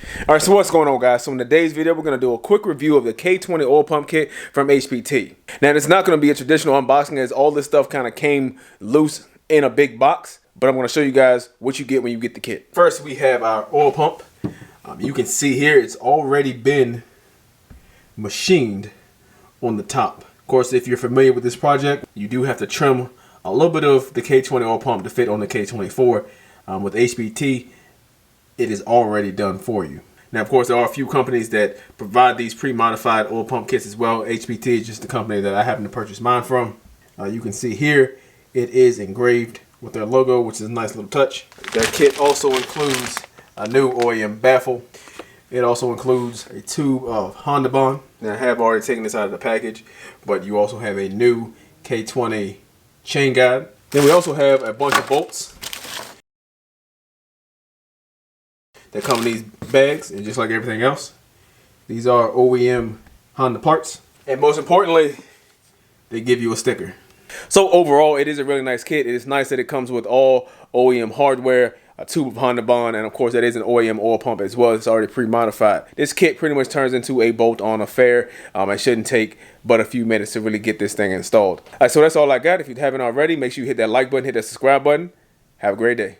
All right, so what's going on, guys? So in today's video, we're going to do a quick review of the K20 oil pump kit from HPT. Now, it's not going to be a traditional unboxing as all this stuff kind of came loose in a big box, but I'm going to show you guys what you get when you get the kit. First, we have our oil pump. You can see here it's already been machined on the top. Of course, if you're familiar with this project, you do have to trim a little bit of the K20 oil pump to fit on the K24. With HPT, it is already done for you. Now, of course, there are a few companies that provide these pre-modified oil pump kits as well. HPT is just the company that I happen to purchase mine from. You can see here, it is engraved with their logo, which is a nice little touch. Their kit also includes a new OEM baffle. It also includes a tube of Honda Bond. Now, I have already taken this out of the package, but you also have a new K20 chain guide. Then we also have a bunch of bolts that come in these bags, and just like everything else, these are OEM Honda parts. And most importantly, they give you a sticker. So overall, it is a really nice kit. It is nice that it comes with all OEM hardware, a tube of Honda Bond, and of course that is an OEM oil pump as well. It's already pre-modified. This kit pretty much turns into a bolt-on affair. It shouldn't take but a few minutes to really get this thing installed. All right, so that's all I got. If you haven't already, make sure you hit that like button, hit that subscribe button. Have a great day.